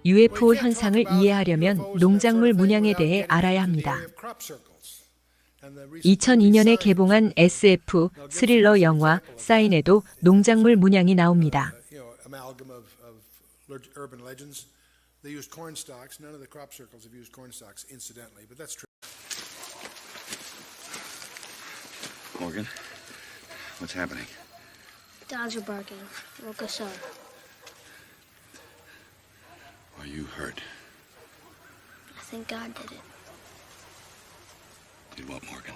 UFO 현상을 이해하려면 농작물 문양에 대해 알아야 합니다. 2002년에 개봉한 SF 스릴러 영화 사인에도 농작물 문양이 나옵니다. Morgan, what's happening? Dogs are barking. Woke us up. Are you hurt? I think God did it. Did what, Morgan?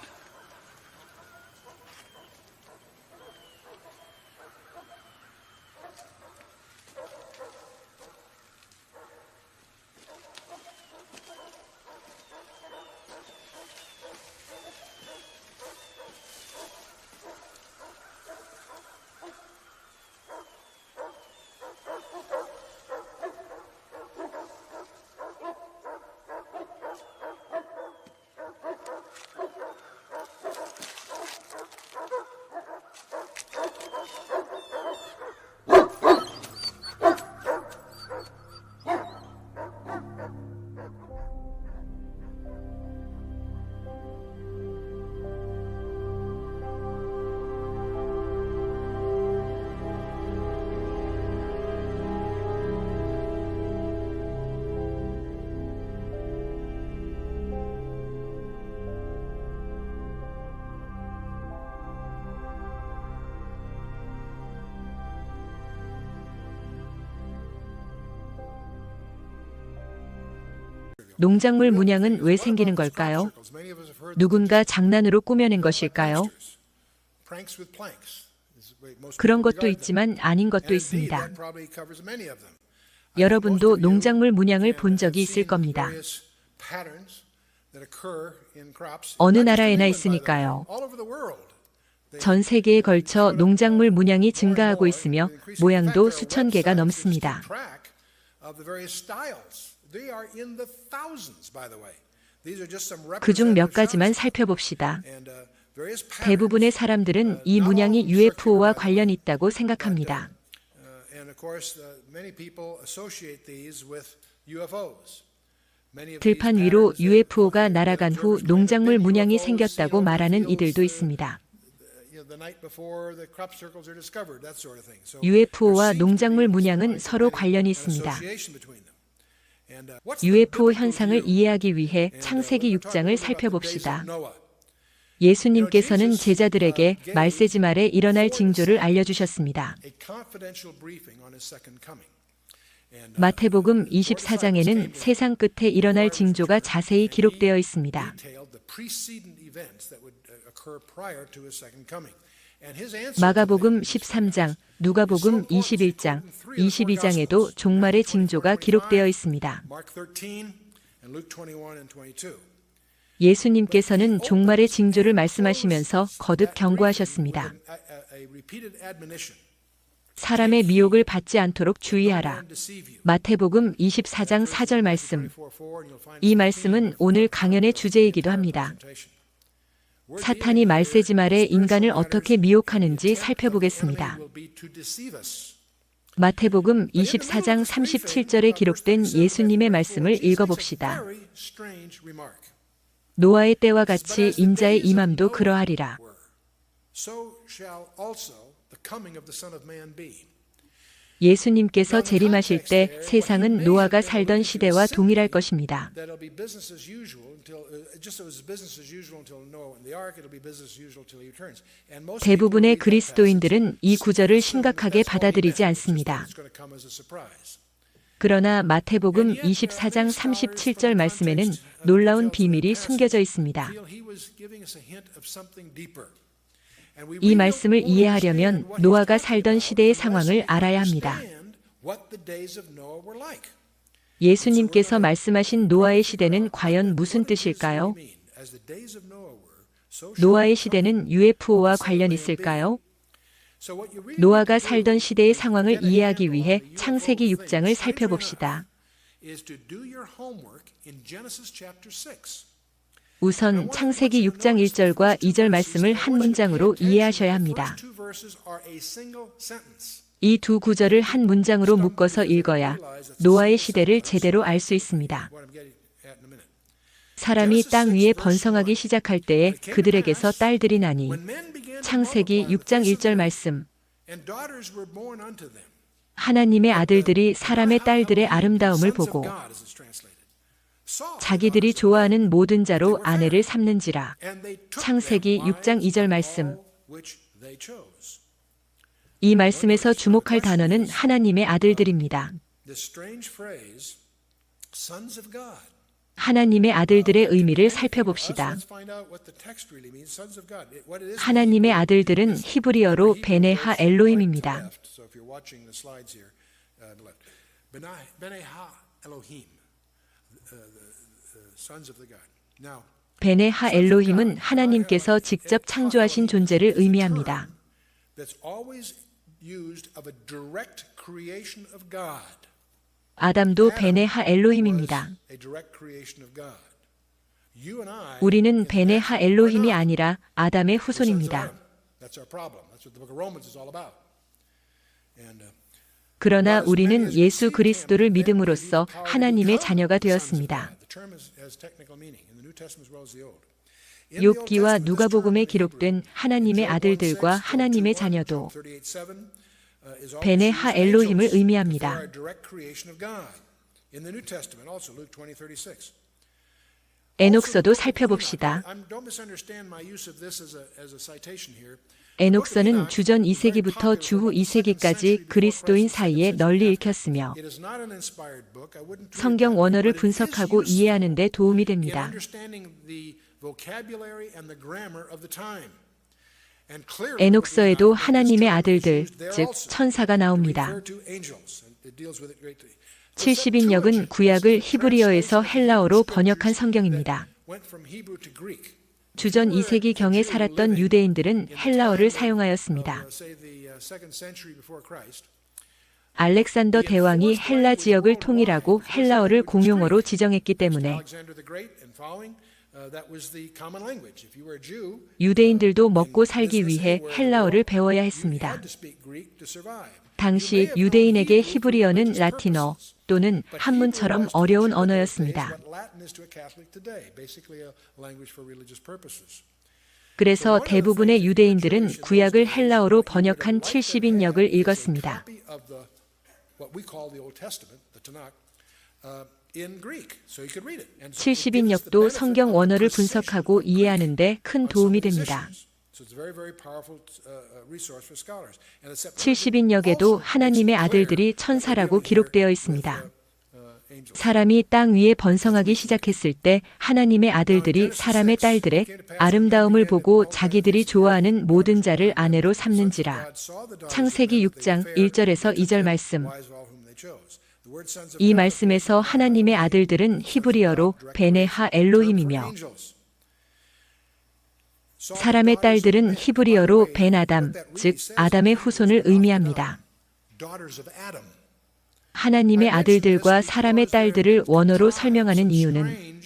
농작물 문양은 왜 생기는 걸까요? 누군가 장난으로 꾸며낸 것일까요? 그런 것도 있지만 아닌 것도 있습니다. 여러분도 농작물 문양을 본 적이 있을 겁니다. 어느 나라에나 있으니까요. 전 세계에 걸쳐 농작물 문양이 증가하고 있으며 모양도 수천 개가 넘습니다. 그중 몇 가지만 살펴봅시다. 대부분의 사람들은 이 문양이 UFO와 관련이 있다고 생각합니다. 들판 위로 UFO가 날아간 후 농작물 문양이 생겼다고 말하는 이들도 있습니다. UFO와 농작물 문양은 서로 관련이 있습니다. UFO 현상을 이해하기 위해 창세기 6장을 살펴봅시다. 예수님께서는 제자들에게 말세지 말에 일어날 징조를 알려주셨습니다. 마태복음 24장에는 세상 끝에 일어날 징조가 자세히 기록되어 있습니다. 마가복음 13장, 누가복음 21장, 22장에도 종말의 징조가 기록되어 있습니다. 예수님께서는 종말의 징조를 말씀하시면서 거듭 경고하셨습니다. 사람의 미혹을 받지 않도록 주의하라. 마태복음 24장 4절 말씀. 이 말씀은 오늘 강연의 주제이기도 합니다. 사탄이 말세지 말에 인간을 어떻게 미혹하는지 살펴보겠습니다. 마태복음 24장 37절에 기록된 예수님의 말씀을 읽어봅시다. 노아의 때와 같이 인자의 임함도 그러하리라. 예수님께서 재림하실 때 세상은 노아가 살던 시대와 동일할 것입니다. 대부분의 그리스도인들은 이 구절을 심각하게 받아들이지 않습니다. 그러나 마태복음 24장 37절 말씀에는 놀라운 비밀이 숨겨져 있습니다. 이 말씀을 이해하려면 노아가 살던 시대의 상황을 알아야 합니다. 예수님께서 말씀하신 노아의 시대는 과연 무슨 뜻일까요? 노아의 시대는 UFO와 관련 있을까요? 노아가 살던 시대의 상황을 이해하기 위해 창세기 6장을 살펴봅시다. 우선 창세기 6장 1절과 2절 말씀을 한 문장으로 이해하셔야 합니다. 이 두 구절을 한 문장으로 묶어서 읽어야 노아의 시대를 제대로 알 수 있습니다. 사람이 땅 위에 번성하기 시작할 때에 그들에게서 딸들이 나니 창세기 6장 1절 말씀. 하나님의 아들들이 사람의 딸들의 아름다움을 보고 자기들이 좋아하는 모든 자로 아내를 삼는지라. 창세기 6장 2절 말씀. 이 말씀에서 주목할 단어는 하나님의 아들들입니다. 하나님의 아들들의 의미를 살펴봅시다. 하나님의 아들들은 히브리어로 베네하 엘로힘입니다. 베네하 엘로힘은 하나님께서 직접 창조하신 존재를 의미합니다. 아담도 베네하 엘로힘입니다. 우리는 베네하 엘로힘이 아니라 아담의 후손입니다. 그러나 우리는 예수 그리스도를 믿음으로써 하나님의 자녀가 되었습니다. 욥기와 누가복음에 기록된 하나님의 아들들과 하나님의 자녀도 베네하 엘로힘을 의미합니다. 에녹서도 살펴봅시다. 에녹서는 주전 2세기부터 주후 2세기까지 그리스도인 사이에 널리 읽혔으며 성경 원어를 분석하고 이해하는 데 도움이 됩니다. 에녹서에도 하나님의 아들들, 즉 천사가 나옵니다. 70인역은 구약을 히브리어에서 헬라어로 번역한 성경입니다. 주전 2세기경에 살았던 유대인들은 헬라어를 사용하였습니다. 알렉산더 대왕이 헬라 지역을 통일하고 헬라어를 공용어로 지정했기 때문에 유대인들도 먹고 살기 위해 헬라어를 배워야 했습니다. 당시 유대인에게 히브리어는 라틴어 또는 한문처럼 어려운 언어였습니다. 그래서 대부분의 유대인들은 구약을 헬라어로 번역한 70인역을 읽었습니다. 70인역도 성경 원어를 분석하고 이해하는 데 큰 도움이 됩니다. 70인역에도 하나님의 아들들이 천사라고 기록되어 있습니다. 사람이 땅 위에 번성하기 시작했을 때 하나님의 아들들이 사람의 딸들의 아름다움을 보고 자기들이 좋아하는 모든 자를 아내로 삼는지라. 창세기 6장 1절에서 2절 말씀. 이 말씀에서 하나님의 아들들은 히브리어로 베네하 엘로힘이며 사람의 딸들은 히브리어로 벤아담, 즉 아담의 후손을 의미합니다. 하나님의 아들들과 사람의 딸들을 원어로 설명하는 이유는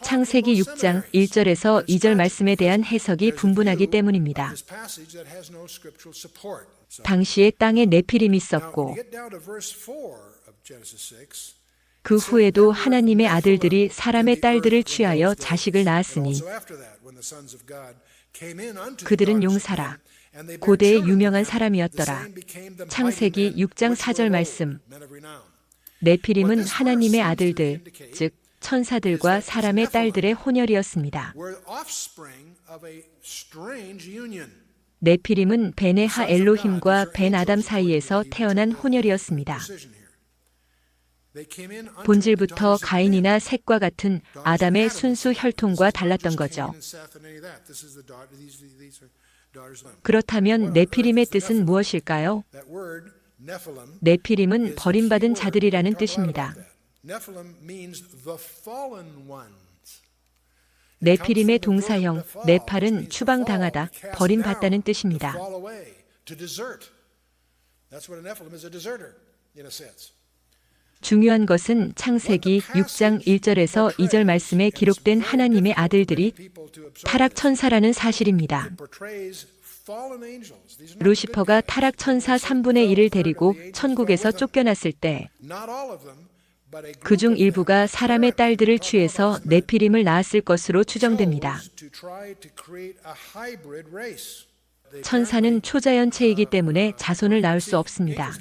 창세기 6장 1절에서 2절 말씀에 대한 해석이 분분하기 때문입니다. 당시에 땅에 네피림이 있었고 그 후에도 하나님의 아들들이 사람의 딸들을 취하여 자식을 낳았으니 그들은 용사라. 고대의 유명한 사람이었더라. 창세기 6장 4절 말씀. 네피림은 하나님의 아들들, 즉 천사들과 사람의 딸들의 혼혈이었습니다. 네피림은 베네하 엘로힘과 벤 아담 사이에서 태어난 혼혈이었습니다. 본질부터 가인이나 셋과 같은 아담의 순수 혈통과 달랐던 거죠. 그렇다면 네피림의 뜻은 무엇일까요? 네피림은 버림받은 자들이라는 뜻입니다. 네피림의 동사형 네팔은 추방당하다, 버림받다는 뜻입니다. 중요한 것은 창세기 6장 1절에서 2절 말씀에 기록된 하나님의 아들들이 타락천사라는 사실입니다. 루시퍼가 타락 천사 3분의 1을 데리고 천국에서 쫓겨났을 때 그중 일부가 사람의 딸들을 취해서 네피림을 낳았을 것으로 추정됩니다. 천사는 초자연체이기 때문에 자손을 낳을 수 없습니다.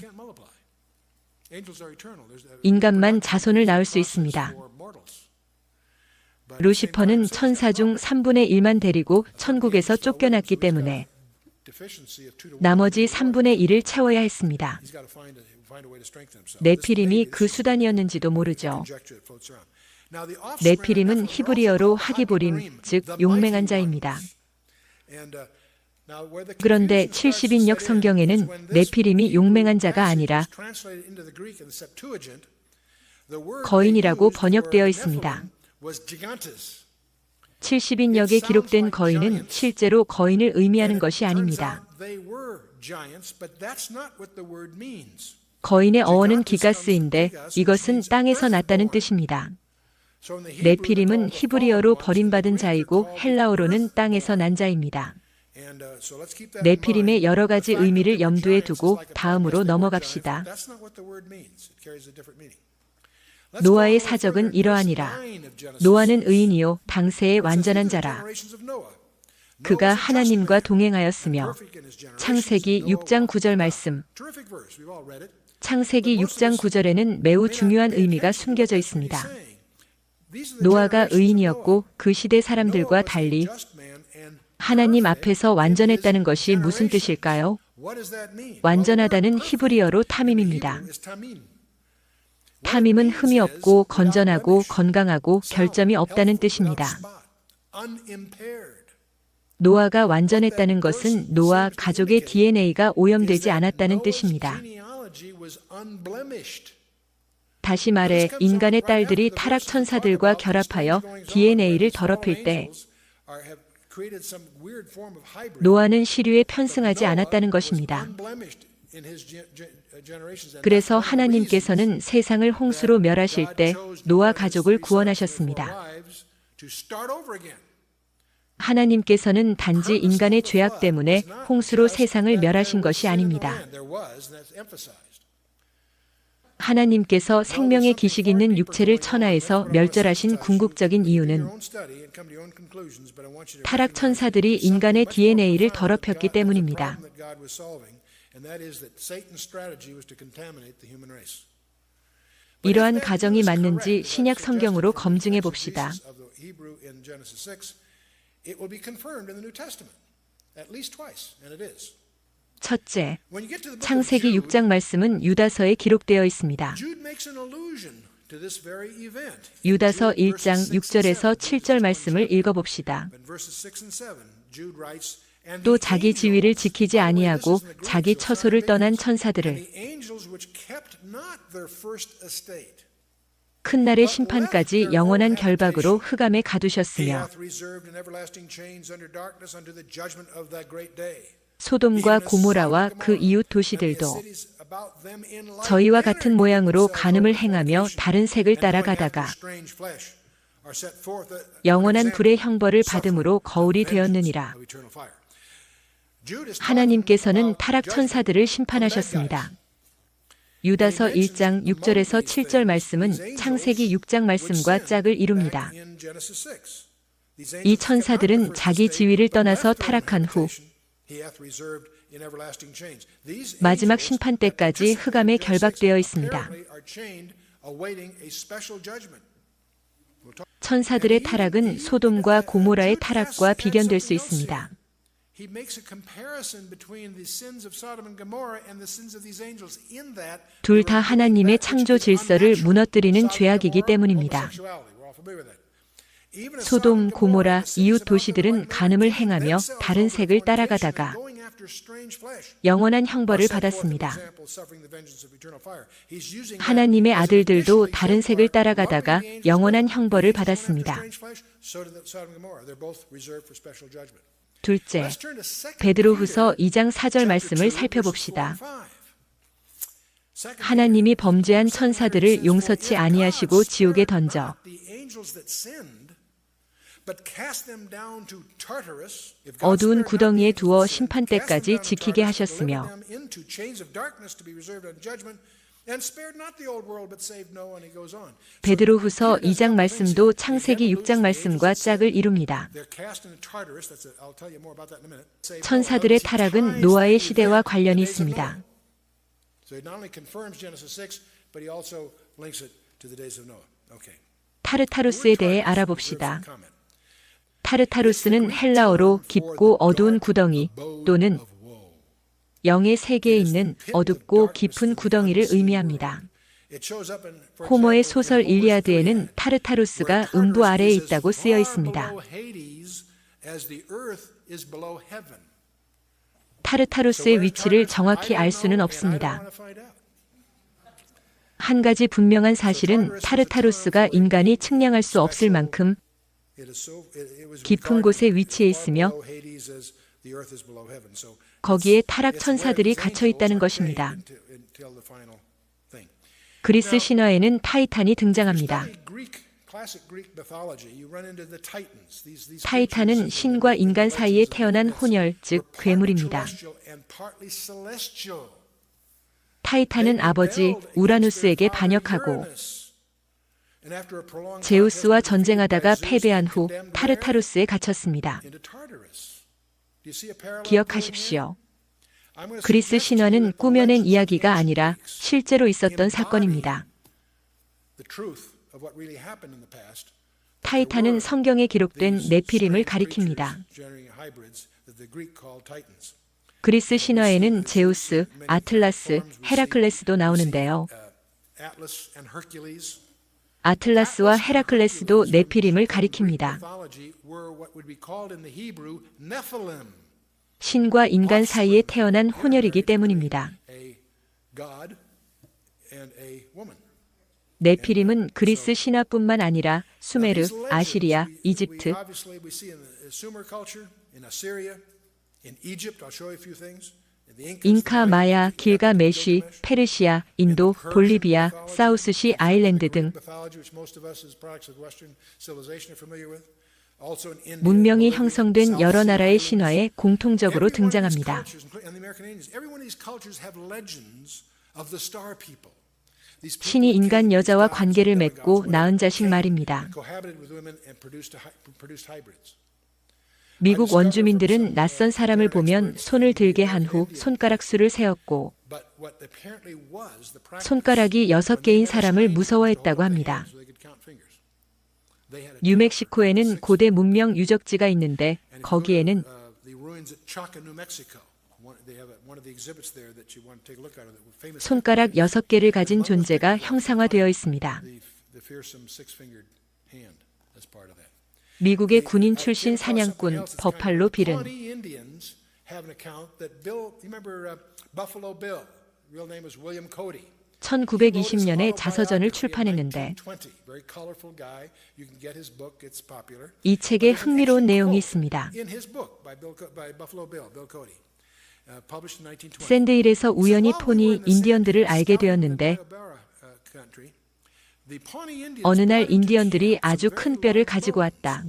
인간만 자손을 낳을 수 있습니다. 루시퍼는 천사 중 3분의 1만 데리고 천국에서 쫓겨났기 때문에 나머지 3분의 1을 채워야 했습니다. 네피림이 그 수단이었는지도 모르죠. 네피림은 히브리어로 하기보림, 즉 용맹한 자입니다. 그런데 70인역 성경에는 네피림이 용맹한 자가 아니라 거인이라고 번역되어 있습니다. 70인역에 기록된 거인은 실제로 거인을 의미하는 것이 아닙니다. 거인의 어원은 기가스인데 이것은 땅에서 났다는 뜻입니다. 네피림은 히브리어로 버림받은 자이고 헬라어로는 땅에서 난 자입니다. 네피림의 여러 가지 의미를 염두에 두고 다음으로 넘어갑시다. 노아의 사적은 이러하니라. 노아는 의인이요 당세의 완전한 자라. 그가 하나님과 동행하였으며. 창세기 6장 9절 말씀. 창세기 6장 9절에는 매우 중요한 의미가 숨겨져 있습니다. 노아가 의인이었고 그 시대 사람들과 달리 하나님 앞에서 완전했다는 것이 무슨 뜻일까요? 완전하다는 히브리어로 타밈입니다. 타밈은 흠이 없고 건전하고 건강하고 결점이 없다는 뜻입니다. 노아가 완전했다는 것은 노아 가족의 DNA가 오염되지 않았다는 뜻입니다. 다시 말해 인간의 딸들이 타락 천사들과 결합하여 DNA를 더럽힐 때 노아는 시류에 편승하지 않았다는 것입니다. 그래서 하나님께서는 세상을 홍수로 멸하실 때 노아 가족을 구원하셨습니다. 하나님께서는 단지 인간의 죄악 때문에 홍수로 세상을 멸하신 것이 아닙니다. 하나님께서 생명의 기식 있는 육체를 천하에서 멸절하신 궁극적인 이유는 타락 천사들이 인간의 DNA를 더럽혔기 때문입니다. 이러한 가정이 맞는지 신약 성경으로 검증해 봅시다. 첫째, 창세기 6장 말씀은 유다서에 기록되어 있습니다. 유다서 1장 6절에서 7절 말씀을 읽어봅시다. 또 자기 지위를 지키지 아니하고 자기 처소를 떠난 천사들을 큰 날의 심판까지 영원한 결박으로 흑암에 가두셨으며 소돔과 고모라와 그 이웃 도시들도 저희와 같은 모양으로 간음을 행하며 다른 색을 따라가다가 영원한 불의 형벌을 받음으로 거울이 되었느니라. 하나님께서는 타락 천사들을 심판하셨습니다. 유다서 1장 6절에서 7절 말씀은 창세기 6장 말씀과 짝을 이룹니다. 이 천사들은 자기 지위를 떠나서 타락한 후 마지막 심판 때까지 흑암에 결박되어 있습니다. 천사들의 타락은 소돔과 고모라의 타락과 비견될 수 있습니다. 둘 다 하나님의 창조 질서를 무너뜨리는 죄악이기 때문입니다. 소돔, 고모라, 이웃 도시들은 간음을 행하며 다른 색을 따라가다가 영원한 형벌을 받았습니다. 하나님의 아들들도 다른 색을 따라가다가 영원한 형벌을 받았습니다. 둘째, 베드로후서 2장 4절 말씀을 살펴봅시다. 하나님이 범죄한 천사들을 용서치 아니하시고 지옥에 던져 어두운 구덩이에 두어 심판 때까지 지키게 하셨으며 베드로후서 2장 말씀도 창세기 6장 말씀과 짝을 이룹니다. 천사들의 타락은 노아의 시대와 관련이 있습니다. 타르타루스에 대해 알아봅시다. 타르타루스는 헬라어로 깊고 어두운 구덩이 또는 영의 세계에 있는 어둡고 깊은 구덩이를 의미합니다. 호머의 소설 일리아드에는 타르타루스가 음부 아래에 있다고 쓰여 있습니다. 타르타루스의 위치를 정확히 알 수는 없습니다. 한 가지 분명한 사실은 타르타루스가 인간이 측량할 수 없을 만큼 깊은 곳에 위치해 있으며 거기에 타락 천사들이 갇혀 있다는 것입니다. 그리스 신화에는 타이탄이 등장합니다. 타이탄은 신과 인간 사이에 태어난 혼혈, 즉 괴물입니다. 타이탄은 아버지 우라누스에게 반역하고 제우스와 전쟁하다가 패배한 후 타르타루스에 갇혔습니다. 기억하십시오. 그리스 신화는 꾸며낸 이야기가 아니라 실제로 있었던 사건입니다. 타이탄은 성경에 기록된 네피림을 가리킵니다. 그리스 신화에는 제우스, 아틀라스, 헤라클레스도 나오는데요. 아틀라스와 헤라클레스도 네피림을 가리킵니다. 신과 인간 사이에 태어난 혼혈이기 때문입니다. 네피림은 그리스 신화뿐만 아니라 수메르, 아시리아, 이집트, 잉카, 마야, 길가메시, 페르시아, 인도, 볼리비아, 사우스시 아일랜드 등 문명이 형성된 여러 나라의 신화에 공통적으로 등장합니다. 신이 인간 여자와 관계를 맺고 낳은 자식 말입니다. 미국 원주민들은 낯선 사람을 보면 손을 들게 한 후 손가락 수를 세었고 손가락이 6개인 사람을 무서워했다고 합니다. 뉴멕시코에는 고대 문명 유적지가 있는데 거기에는 손가락 6개를 가진 존재가 형상화되어 있습니다. 미국의 군인 출신 사냥꾼 버팔로 빌은 1920년에 자서전을 출판했는데 이 책에 흥미로운 내용이 있습니다. 샌드힐에서 우연히 포니 인디언들을 알게 되었는데 어느 날 인디언들이 아주 큰 뼈를 가지고 왔다.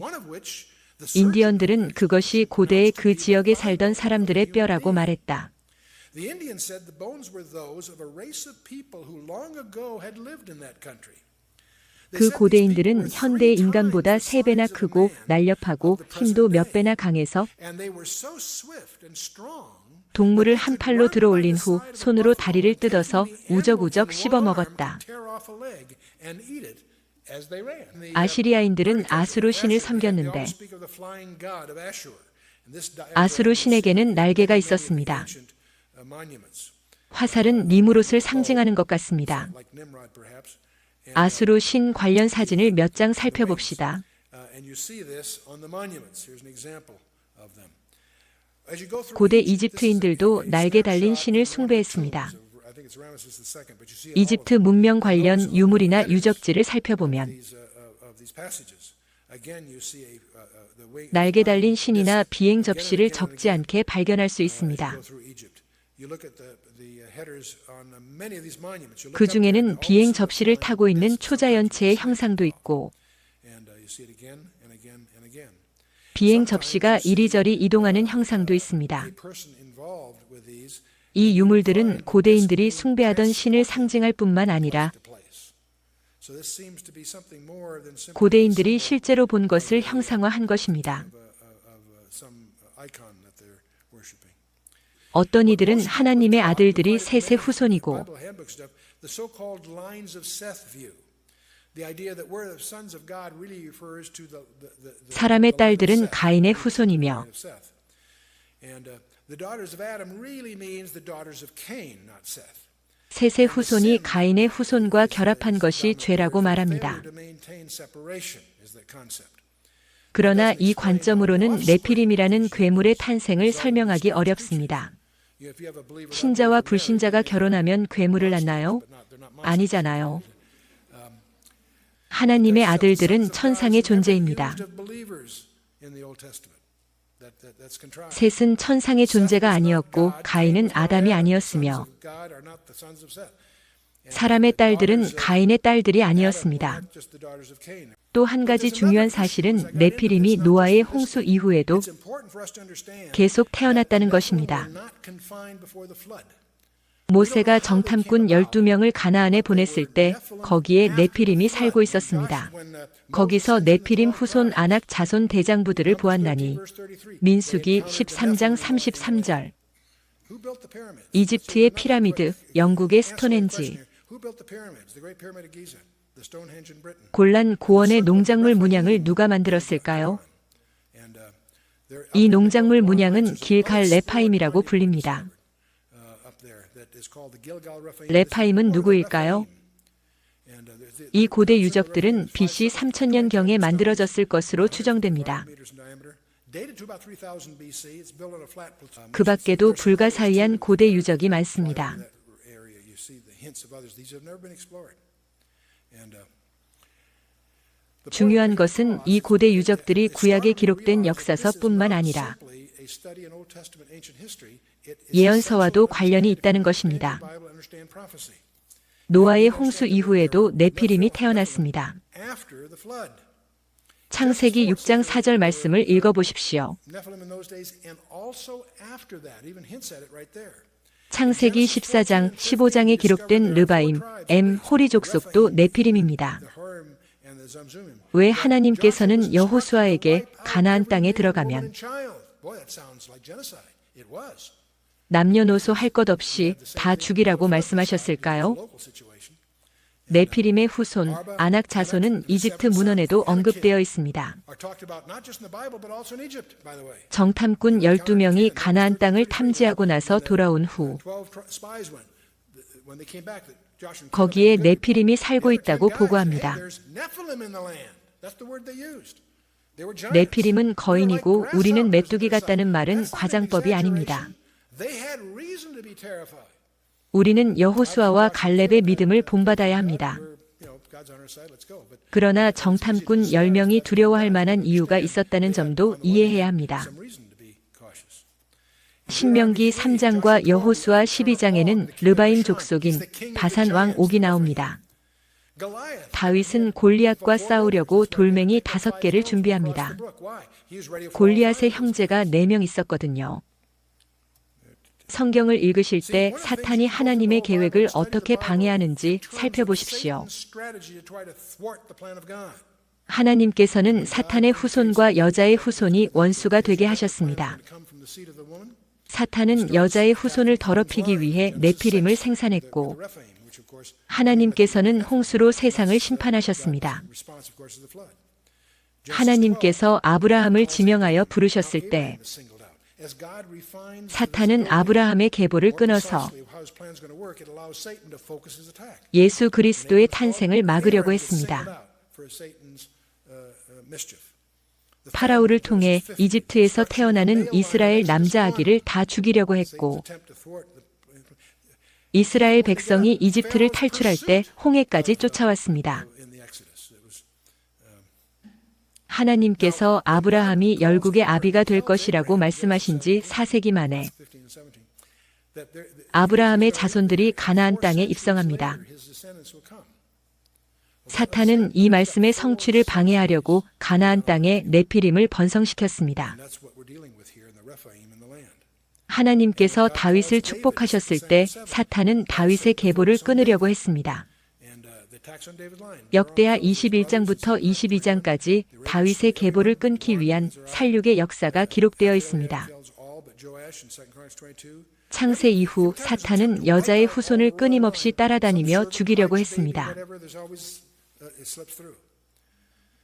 인디언들은 그것이 고대의 그 지역에 살던 사람들의 뼈라고 말했다. 그 고대인들은 현대의 인간보다 3배나 크고 날렵하고 힘도 몇 배나 강해서 동물을 한 팔로 들어올린 후 손으로 다리를 뜯어서 우적우적 씹어먹었다. 아시리아인들은 아수르 신을 섬겼는데 아수르 신에게는 날개가 있었습니다. 화살은 니무롯을 상징하는 것 같습니다. 아수르 신 관련 사진을 몇 장 살펴봅시다. 고대 이집트인들도 날개 달린 신을 숭배했습니다. 이집트 문명 관련 유물이나 유적지를 살펴보면 날개 달린 신이나 비행 접시를 적지 않게 발견할 수 있습니다. 그 중에는 비행 접시를 타고 있는 초자연체의 형상도 있고 비행 접시가 이리저리 이동하는 형상도 있습니다. 이 유물들은 고대인들이 숭배하던 신을 상징할 뿐만 아니라 고대인들이 실제로 본 것을 형상화한 것입니다. 어떤 이들은 하나님의 아들들이 셋의 후손이고 사람의 딸들은 가인의 후손이며 셋의 후손이 가인의 후손과 결합한 것이 죄라고 말합니다. 그러나 이 관점으로는 네피림이라는 괴물의 탄생을 설명하기 어렵습니다. 신자와 불신자가 결혼하면 괴물을 낳나요? 아니잖아요. 하나님의 아들들은 천상의 존재입니다. 셋은 천상의 존재가 아니었고 가인은 아담이 아니었으며 사람의 딸들은 가인의 딸들이 아니었습니다. 또 한 가지 중요한 사실은 네피림이 노아의 홍수 이후에도 계속 태어났다는 것입니다. 모세가 정탐꾼 12명을 가나안에 보냈을 때 거기에 네피림이 살고 있었습니다. 거기서 네피림 후손 아낙 자손 대장부들을 보았나니 민수기 13장 33절. 이집트의 피라미드, 영국의 스톤헨지, 골란 고원의 농작물 문양을 누가 만들었을까요? 이 농작물 문양은 길갈 레파임이라고 불립니다. 레파임은 누구일까요? 이 고대 유적들은 BC 3000년경에 만들어졌을 것으로 추정됩니다. 그 밖에도 불가사의한 고대 유적이 많습니다. 중요한 것은 이 고대 유적들이 구약에 기록된 역사서뿐만 아니라 예언서와도 관련이 있다는 것입니다. 노아의 홍수 이후에도 네피림이 태어났습니다. 창세기 6장 4절 말씀을 읽어보십시오. 창세기 14장, 15장에 기록된 르바임, 호리 족속도 네피림입니다. 왜 하나님께서는 여호수아에게 가나안 땅에 들어가면 남녀노소 할 것 없이 다 죽이라고 말씀하셨을까요? 네피림의 후손, 아낙 자손은 이집트 문헌에도 언급되어 있습니다. 정탐꾼 12명이 가나안 땅을 탐지하고 나서 돌아온 후 거기에 네피림이 살고 있다고 보고합니다. 네피림은 거인이고 우리는 메뚜기 같다는 말은 과장법이 아닙니다. 우리는 여호수아와 갈렙의 믿음을 본받아야 합니다. 그러나 정탐꾼 10명이 두려워할 만한 이유가 있었다는 점도 이해해야 합니다. 신명기 3장과 여호수아 12장에는 르바임 족속인 바산 왕 옥이 나옵니다. 다윗은 골리앗과 싸우려고 돌멩이 5개를 준비합니다. 골리앗의 형제가 4명 있었거든요. 성경을 읽으실 때 사탄이 하나님의 계획을 어떻게 방해하는지 살펴보십시오. 하나님께서는 사탄의 후손과 여자의 후손이 원수가 되게 하셨습니다. 사탄은 여자의 후손을 더럽히기 위해 네피림을 생산했고 하나님께서는 홍수로 세상을 심판하셨습니다. 하나님께서 아브라함을 지명하여 부르셨을 때 사탄은 아브라함의 계보를 끊어서 예수 그리스도의 탄생을 막으려고 했습니다. 파라오를 통해 이집트에서 태어나는 이스라엘 남자 아기를 다 죽이려고 했고 이스라엘 백성이 이집트를 탈출할 때 홍해까지 쫓아왔습니다. 하나님께서 아브라함이 열국의 아비가 될 것이라고 말씀하신 지 4세기 만에 아브라함의 자손들이 가나안 땅에 입성합니다. 사탄은 이 말씀의 성취를 방해하려고 가나안 땅에 네피림을 번성시켰습니다. 하나님께서 다윗을 축복하셨을 때 사탄은 다윗의 계보를 끊으려고 했습니다. 역대하 21장부터 22장까지 다윗의 계보를 끊기 위한 살육의 역사가 기록되어 있습니다. 창세 이후 사탄은 여자의 후손을 끊임없이 따라다니며 죽이려고 했습니다.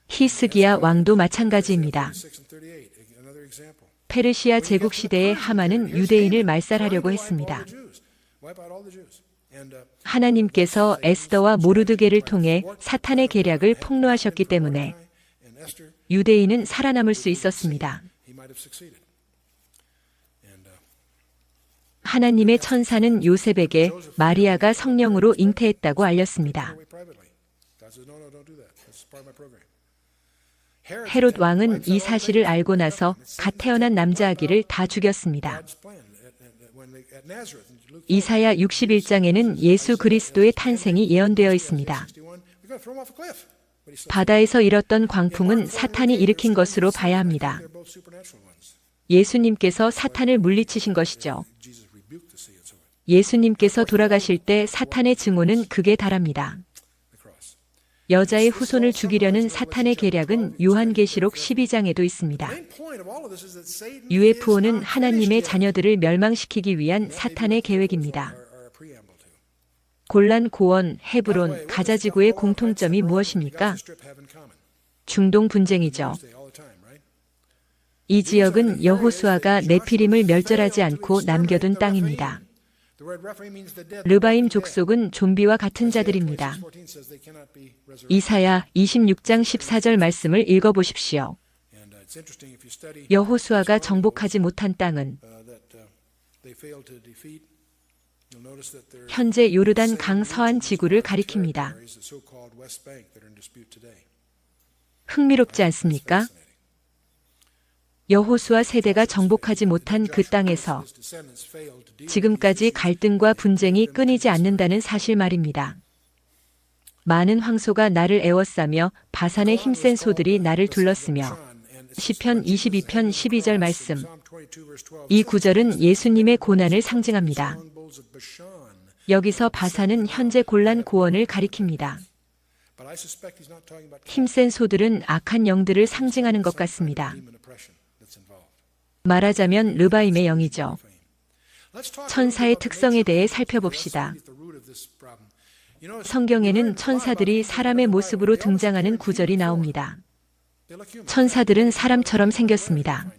히스기야 왕도 마찬가지입니다. 페르시아 제국 시대의 하만은 유대인을 말살하려고 했습니다. 하나님께서 에스더와 모르드게를 통해 사탄의 계략을 폭로하셨기 때문에 유대인은 살아남을 수 있었습니다. 하나님의 천사는 요셉에게 마리아가 성령으로 잉태했다고 알렸습니다. 헤롯 왕은 이 사실을 알고 나서 갓 태어난 남자 아기를 다 죽였습니다. 이사야 61장에는 예수 그리스도의 탄생이 예언되어 있습니다. 바다에서 일었던 광풍은 사탄이 일으킨 것으로 봐야 합니다. 예수님께서 사탄을 물리치신 것이죠. 예수님께서 돌아가실 때 사탄의 증오는 극에 달합니다. 여자의 후손을 죽이려는 사탄의 계략은 요한계시록 12장에도 있습니다. UFO는 하나님의 자녀들을 멸망시키기 위한 사탄의 계획입니다. 골란 고원, 헤브론, 가자지구의 공통점이 무엇입니까? 중동 분쟁이죠. 이 지역은 여호수아가 네피림을 멸절하지 않고 남겨둔 땅입니다. 르바임 족속은 좀비와 같은 자들입니다. 이사야 26장 14절 말씀을 읽어보십시오. 여호수아가 정복하지 못한 땅은 현재 요르단 강 서안 지구를 가리킵니다. 흥미롭지 않습니까? 여호수아 세대가 정복하지 못한 그 땅에서 지금까지 갈등과 분쟁이 끊이지 않는다는 사실 말입니다. 많은 황소가 나를 애워싸며 바산의 힘센 소들이 나를 둘렀으며 시편 22편 12절 말씀. 이 구절은 예수님의 고난을 상징합니다. 여기서 바산은 현재 골란 고원을 가리킵니다. 힘센 소들은 악한 영들을 상징하는 것 같습니다. 말하자면 르바임의 영이죠. 천사의 특성에 대해 살펴봅시다. 성경에는 천사들이 사람의 모습으로 등장하는 구절이 나옵니다. 천사들은 사람처럼 생겼습니다.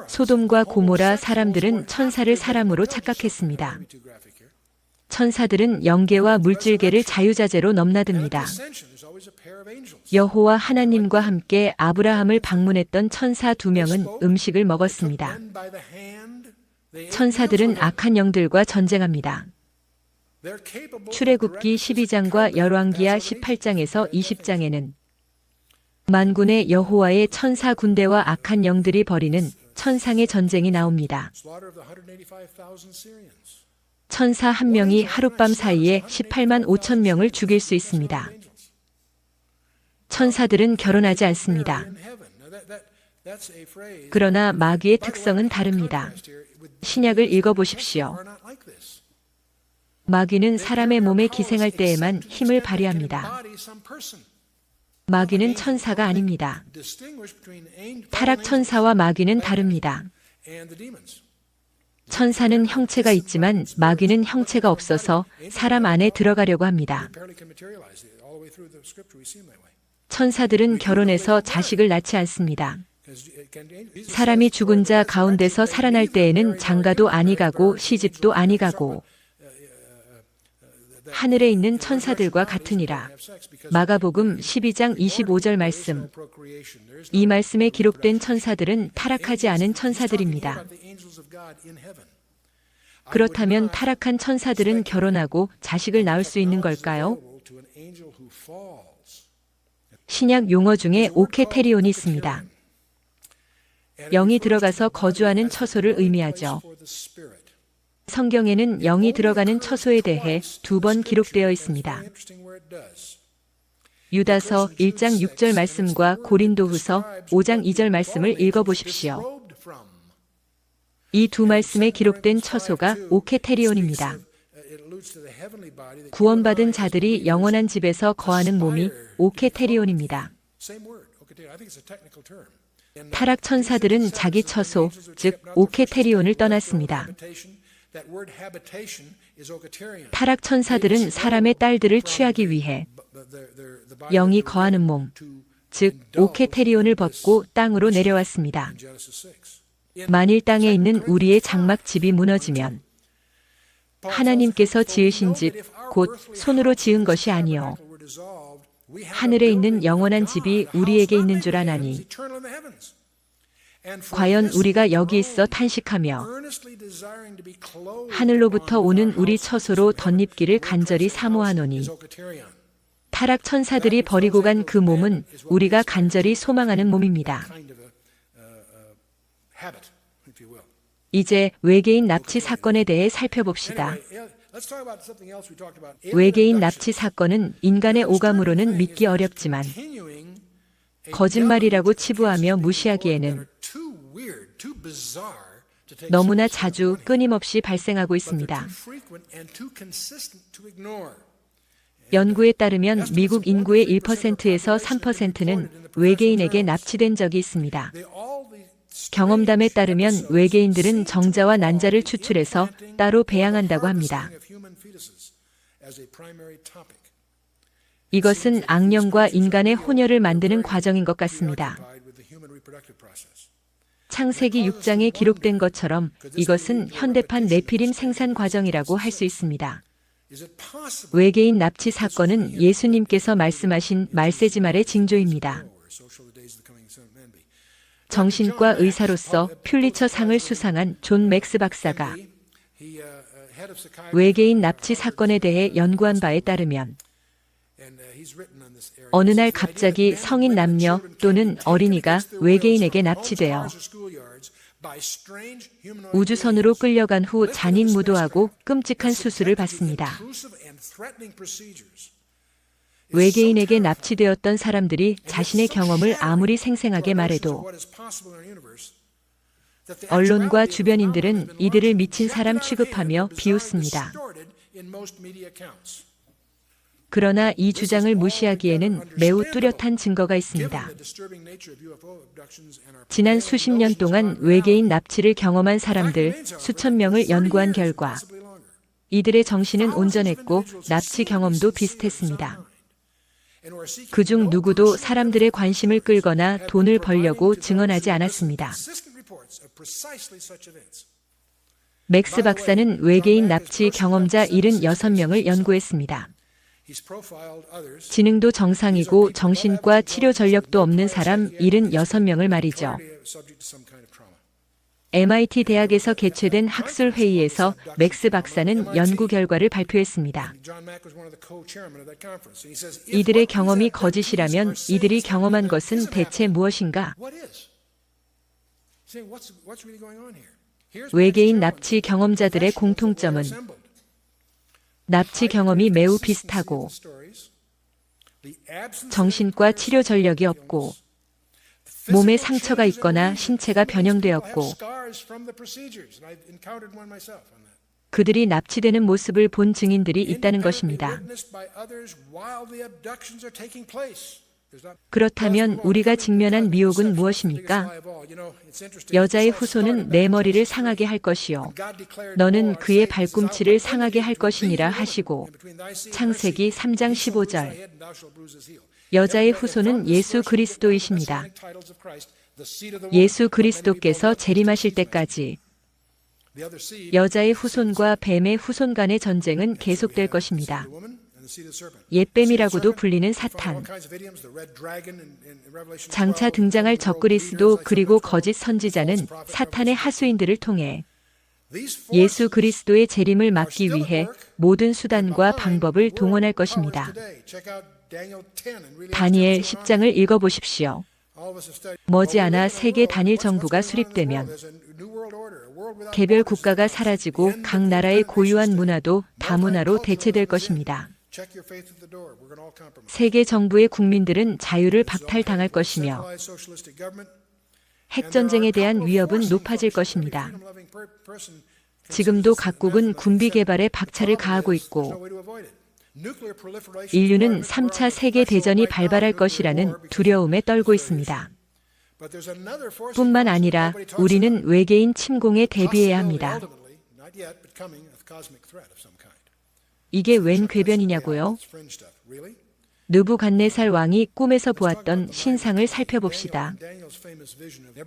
소돔과 고모라 사람들은 천사를 사람으로 착각했습니다. 천사들은 영계와 물질계를 자유자재로 넘나듭니다. 여호와 하나님과 함께 아브라함을 방문했던 천사 2명은 음식을 먹었습니다. 천사들은 악한 영들과 전쟁합니다. 출애굽기 12장과 열왕기하 18장에서 20장에는 만군의 여호와의 천사 군대와 악한 영들이 벌이는 천상의 전쟁이 나옵니다. 천사 한 명이 하룻밤 사이에 18만 5천 명을 죽일 수 있습니다. 천사들은 결혼하지 않습니다. 그러나 마귀의 특성은 다릅니다. 신약을 읽어보십시오. 마귀는 사람의 몸에 기생할 때에만 힘을 발휘합니다. 마귀는 천사가 아닙니다. 타락 천사와 마귀는 다릅니다. 천사는 형체가 있지만 마귀는 형체가 없어서 사람 안에 들어가려고 합니다. 천사들은 결혼해서 자식을 낳지 않습니다. 사람이 죽은 자 가운데서 살아날 때에는 장가도 아니 가고 시집도 아니 가고 하늘에 있는 천사들과 같으니라. 마가복음 12장 25절 말씀. 이 말씀에 기록된 천사들은 타락하지 않은 천사들입니다. 그렇다면 타락한 천사들은 결혼하고 자식을 낳을 수 있는 걸까요? 신약 용어 중에 오케테리온이 있습니다. 영이 들어가서 거주하는 처소를 의미하죠. 성경에는 영이 들어가는 처소에 대해 2번 기록되어 있습니다. 유다서 1장 6절 말씀과 고린도후서 5장 2절 말씀을 읽어보십시오. 이 두 말씀에 기록된 처소가 오케테리온입니다. 구원받은 자들이 영원한 집에서 거하는 몸이 오케테리온입니다. 타락 천사들은 자기 처소, 즉 오케테리온을 떠났습니다. 타락 천사들은 사람의 딸들을 취하기 위해 영이 거하는 몸, 즉 오케테리온을 벗고 땅으로 내려왔습니다. 만일 땅에 있는 우리의 장막집이 무너지면 하나님께서 지으신 집, 곧 손으로 지은 것이 아니요 하늘에 있는 영원한 집이 우리에게 있는 줄 아나니 과연 우리가 여기 있어 탄식하며 하늘로부터 오는 우리 처소로 덧입기를 간절히 사모하노니 타락 천사들이 버리고 간 그 몸은 우리가 간절히 소망하는 몸입니다. 이제 외계인 납치 사건에 대해 살펴봅시다. 외계인 납치 사건은 인간의 오감으로는 믿기 어렵지만 거짓말이라고 치부하며 무시하기에는 너무나 자주 끊임없이 발생하고 있습니다. 연구에 따르면 미국 인구의 1%에서 3%는 외계인에게 납치된 적이 있습니다. 경험담에 따르면 외계인들은 정자와 난자를 추출해서 따로 배양한다고 합니다. 이것은 악령과 인간의 혼혈을 만드는 과정인 것 같습니다. 창세기 6장에 기록된 것처럼 이것은 현대판 네피림 생산 과정이라고 할 수 있습니다. 외계인 납치 사건은 예수님께서 말씀하신 말세지말의 징조입니다. 정신과 의사로서 퓰리처 상을 수상한 존 맥스 박사가 외계인 납치 사건에 대해 연구한 바에 따르면 어느 날 갑자기 성인 남녀 또는 어린이가 외계인에게 납치되어 우주선으로 끌려간 후 잔인 무도하고 끔찍한 수술을 받습니다. 외계인에게 납치되었던 사람들이 자신의 경험을 아무리 생생하게 말해도 언론과 주변인들은 이들을 미친 사람 취급하며 비웃습니다. 그러나 이 주장을 무시하기에는 매우 뚜렷한 증거가 있습니다. 지난 수십 년 동안 외계인 납치를 경험한 사람들 수천 명을 연구한 결과 이들의 정신은 온전했고 납치 경험도 비슷했습니다. 그중 누구도 사람들의 관심을 끌거나 돈을 벌려고 증언하지 않았습니다. 맥스 박사는 외계인 납치 경험자 76명을 연구했습니다. 지능도 정상이고 정신과 치료 전력도 없는 사람 76명을 말이죠. MIT 대학에서 개최된 학술 회의에서 맥스 박사는 연구 결과를 발표했습니다. 이들의 경험이 거짓이라면 이들이 경험한 것은 대체 무엇인가? 외계인 납치 경험자들의 공통점은 납치 경험이 매우 비슷하고 정신과 치료 전력이 없고 몸에 상처가 있거나 신체가 변형되었고 그들이 납치되는 모습을 본 증인들이 있다는 것입니다. 그렇다면 우리가 직면한 미혹은 무엇입니까? 여자의 후손은 내 머리를 상하게 할 것이요 너는 그의 발꿈치를 상하게 할 것이니라 하시고 창세기 3장 15절 여자의 후손은 예수 그리스도이십니다. 예수 그리스도께서 재림하실 때까지 여자의 후손과 뱀의 후손 간의 전쟁은 계속될 것입니다. 옛뱀이라고도 불리는 사탄, 장차 등장할 적그리스도 그리고 거짓 선지자는 사탄의 하수인들을 통해 예수 그리스도의 재림을 막기 위해 모든 수단과 방법을 동원할 것입니다. 다니엘 10장을 읽어보십시오. 머지않아 세계 단일 정부가 수립되면 개별 국가가 사라지고 각 나라의 고유한 문화도 다문화로 대체될 것입니다. 세계 정부의 국민들은 자유를 박탈당할 것이며 핵전쟁에 대한 위협은 높아질 것입니다. 지금도 각국은 군비 개발에 박차를 가하고 있고 인류는 3차 세계대전이 발발할 것이라는 두려움에 떨고 있습니다. 뿐만 아니라 우리는 외계인 침공에 대비해야 합니다. 이게 웬 궤변이냐고요? 느부갓네살 왕이 꿈에서 보았던 신상을 살펴봅시다.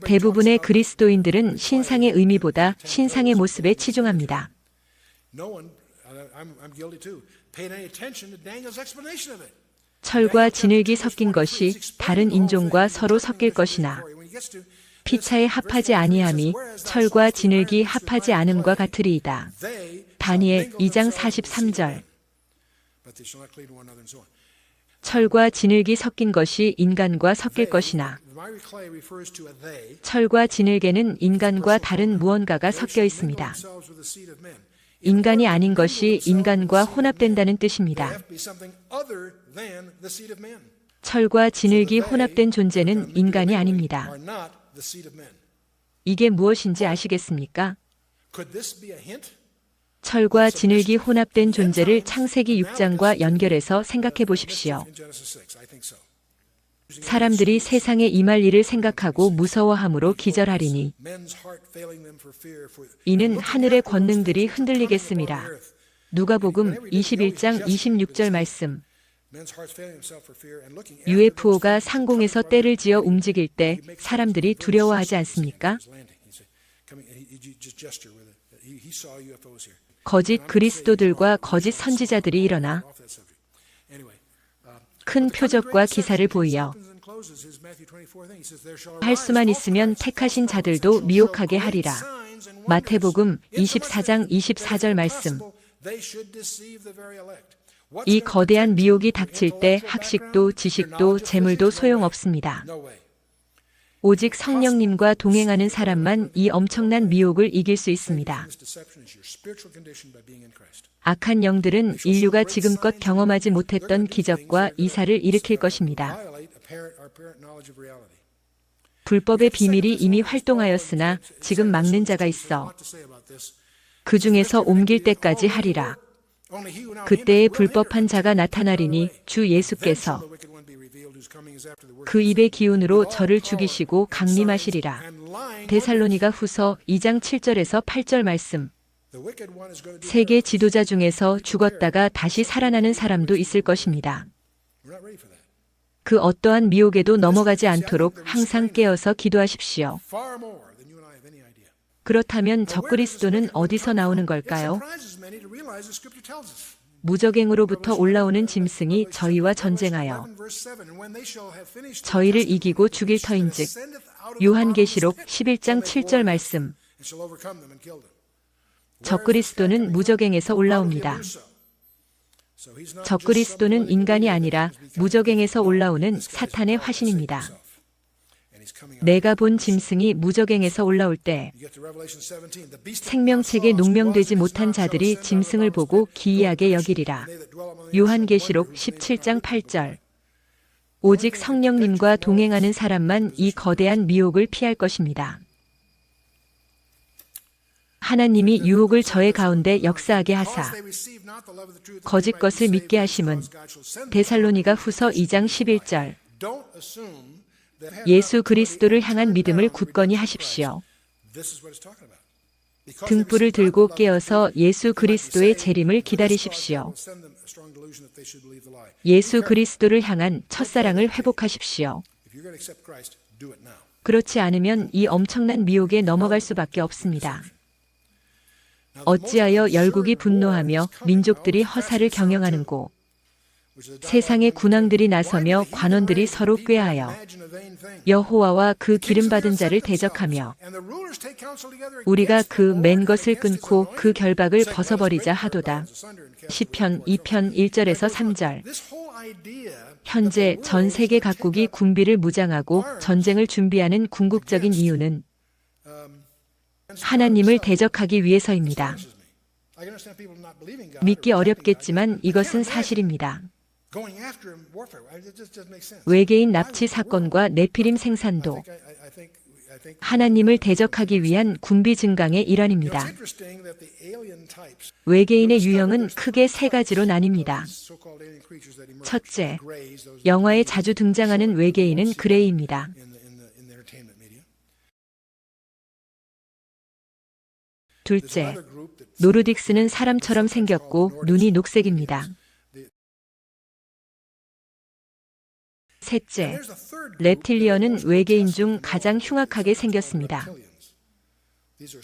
대부분의 그리스도인들은 신상의 의미보다 신상의 모습에 치중합니다. 철과 진흙이 섞인 것이 다른 인종과 서로 섞일 것이나 피차에 합하지 아니함이 철과 진흙이 합하지 않음과 같으리이다. 다니엘 2장 43절. 철과 진흙이 섞인 것이 인간과 섞일 것이나 철과 진흙에는 인간과 다른 무언가가 섞여 있습니다. 인간이 아닌 것이 인간과 혼합된다는 뜻입니다. 철과 진흙이 혼합된 존재는 인간이 아닙니다. 이게 무엇인지 아시겠습니까? 철과 진흙이 혼합된 존재를 창세기 6장과 연결해서 생각해 보십시오. 사람들이 세상에 임할 일을 생각하고 무서워함으로 기절하리니 이는 하늘의 권능들이 흔들리겠습니다. 누가복음 21장 26절 말씀. UFO가 상공에서 때를 지어 움직일 때 사람들이 두려워하지 않습니까? 거짓 그리스도들과 거짓 선지자들이 일어나 큰 표적과 기사를 보이어 할 수만 있으면 택하신 자들도 미혹하게 하리라. 마태복음 24장 24절 말씀. 이 거대한 미혹이 닥칠 때 학식도 지식도 재물도 소용없습니다. 오직 성령님과 동행하는 사람만 이 엄청난 미혹을 이길 수 있습니다. 악한 영들은 인류가 지금껏 경험하지 못했던 기적과 이사를 일으킬 것입니다. 불법의 비밀이 이미 활동하였으나 지금 막는 자가 있어 그 중에서 옮길 때까지 하리라. 그때에 불법한 자가 나타나리니 주 예수께서 그 입의 기운으로 저를 죽이시고 강림하시리라. 데살로니가 후서 2장 7절에서 8절 말씀. 세계 지도자 중에서 죽었다가 다시 살아나는 사람도 있을 것입니다. 그 어떠한 미혹에도 넘어가지 않도록 항상 깨어서 기도하십시오. 그렇다면 적그리스도는 어디서 나오는 걸까요? 무적행으로부터 올라오는 짐승이 저희와 전쟁하여 저희를 이기고 죽일 터인즉. 요한계시록 11장 7절 말씀. 적그리스도는 무적행에서 올라옵니다. 적그리스도는 인간이 아니라 무적행에서 올라오는 사탄의 화신입니다. 내가 본 짐승이 무적행에서 올라올 때 생명책에 농명되지 못한 자들이 짐승을 보고 기이하게 여기리라. 요한계시록 17장 8절. 오직 성령님과 동행하는 사람만 이 거대한 미혹을 피할 것입니다. 하나님이 유혹을 저의 가운데 역사하게 하사 거짓 것을 믿게 하심은 데살로니가 후서 2장 11절. 예수 그리스도를 향한 믿음을 굳건히 하십시오. 등불을 들고 깨어서 예수 그리스도의 재림을 기다리십시오. 예수 그리스도를 향한 첫사랑을 회복하십시오. 그렇지 않으면 이 엄청난 미혹에 넘어갈 수밖에 없습니다. 어찌하여 열국이 분노하며 민족들이 허사를 경영하는고 세상의 군왕들이 나서며 관원들이 서로 꾀하여 여호와와 그 기름받은 자를 대적하며 우리가 그 맨 것을 끊고 그 결박을 벗어버리자 하도다. 시편 2편 1절에서 3절. 현재 전 세계 각국이 군비를 무장하고 전쟁을 준비하는 궁극적인 이유는 하나님을 대적하기 위해서입니다. 믿기 어렵겠지만 이것은 사실입니다. 외계인 납치 사건과 네피림 생산도 하나님을 대적하기 위한 군비 증강의 일환입니다. 외계인의 유형은 크게 세 가지로 나뉩니다. 첫째, 영화에 자주 등장하는 외계인은 그레이입니다. 둘째, 노르딕스는 사람처럼 생겼고 눈이 녹색입니다. 셋째, reptilian은 외계인 중 가장 흉악하게 생겼습니다.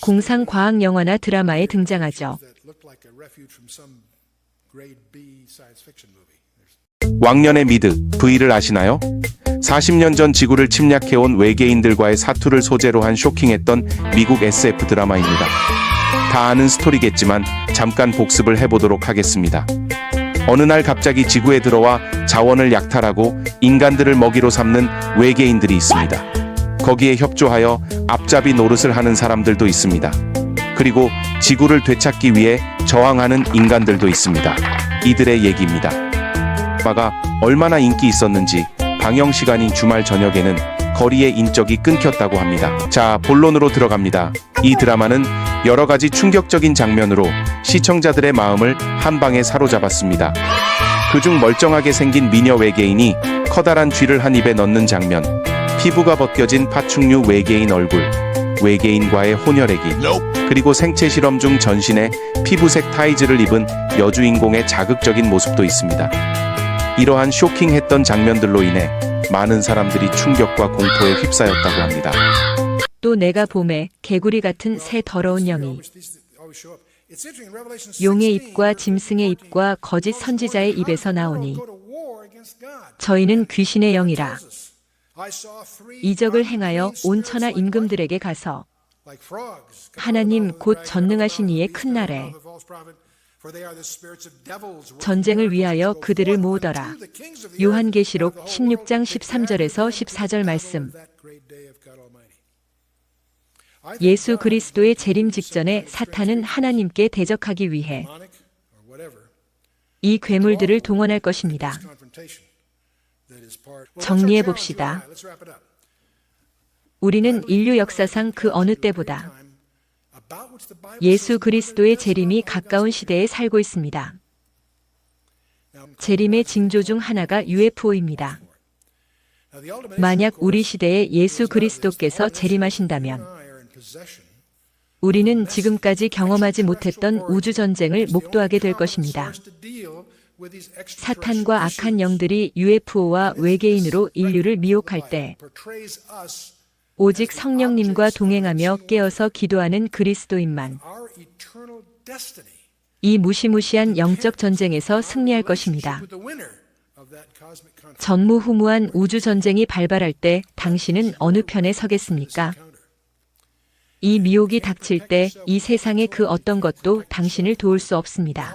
공상과학 영화나 드라마에 등장하죠. 왕년의 미드, V를 아시나요? 40년 전 지구를 침략해온 외계인들과의 사투를 소재로 한 쇼킹했던 미국 SF 드라마입니다. 다 아는 스토리겠지만 잠깐 복습을 해보도록 하겠습니다. 어느 날 갑자기 지구에 들어와 자원을 약탈하고 인간들을 먹이로 삼는 외계인들이 있습니다. 거기에 협조하여 앞잡이 노릇을 하는 사람들도 있습니다. 그리고 지구를 되찾기 위해 저항하는 인간들도 있습니다. 이들의 얘기입니다. 드라마가 얼마나 인기 있었는지 방영 시간인 주말 저녁에는 거리의 인적이 끊겼다고 합니다. 자, 본론으로 들어갑니다. 이 드라마는 여러 가지 충격적인 장면으로 시청자들의 마음을 한 방에 사로잡았습니다. 그중 멀쩡하게 생긴 미녀 외계인이 커다란 쥐를 한 입에 넣는 장면, 피부가 벗겨진 파충류 외계인 얼굴, 외계인과의 혼혈애기, 그리고 생체 실험 중 전신에 피부색 타이즈를 입은 여주인공의 자극적인 모습도 있습니다. 이러한 쇼킹했던 장면들로 인해 많은 사람들이 충격과 공포에 휩싸였다고 합니다. 또 내가 봄에 개구리 같은 새 더러운 영이 용의 입과 짐승의 입과 거짓 선지자의 입에서 나오니 저희는 귀신의 영이라 이적을 행하여 온 천하 임금들에게 가서 하나님 곧 전능하신 이의 큰 날에 전쟁을 위하여 그들을 모으더라. 요한계시록 16장 13절에서 14절 말씀. 예수 그리스도의 재림 직전에 사탄은 하나님께 대적하기 위해 이 괴물들을 동원할 것입니다. 정리해 봅시다. 우리는 인류 역사상 그 어느 때보다 예수 그리스도의 재림이 가까운 시대에 살고 있습니다. 재림의 징조 중 하나가 UFO입니다. 만약 우리 시대에 예수 그리스도께서 재림하신다면 우리는 지금까지 경험하지 못했던 우주전쟁을 목도하게 될 것입니다. 사탄과 악한 영들이 UFO와 외계인으로 인류를 미혹할 때 오직 성령님과 동행하며 깨어서 기도하는 그리스도인만 이 무시무시한 영적 전쟁에서 승리할 것입니다. 전무후무한 우주전쟁이 발발할 때 당신은 어느 편에 서겠습니까? 이 미혹이 닥칠 때 이 세상의 그 어떤 것도 당신을 도울 수 없습니다.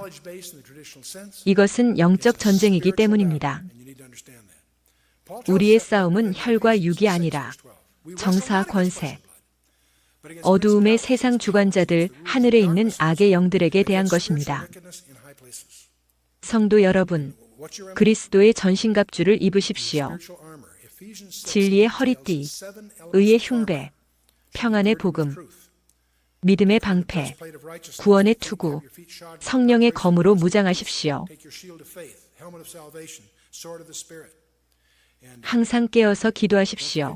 이것은 영적 전쟁이기 때문입니다. 우리의 싸움은 혈과 육이 아니라 정사 권세, 어두움의 세상 주관자들, 하늘에 있는 악의 영들에게 대한 것입니다. 성도 여러분, 그리스도의 전신갑주를 입으십시오. 진리의 허리띠, 의의 흉배, 평안의 복음, 믿음의 방패, 구원의 투구, 성령의 검으로 무장하십시오. 항상 깨어서 기도하십시오.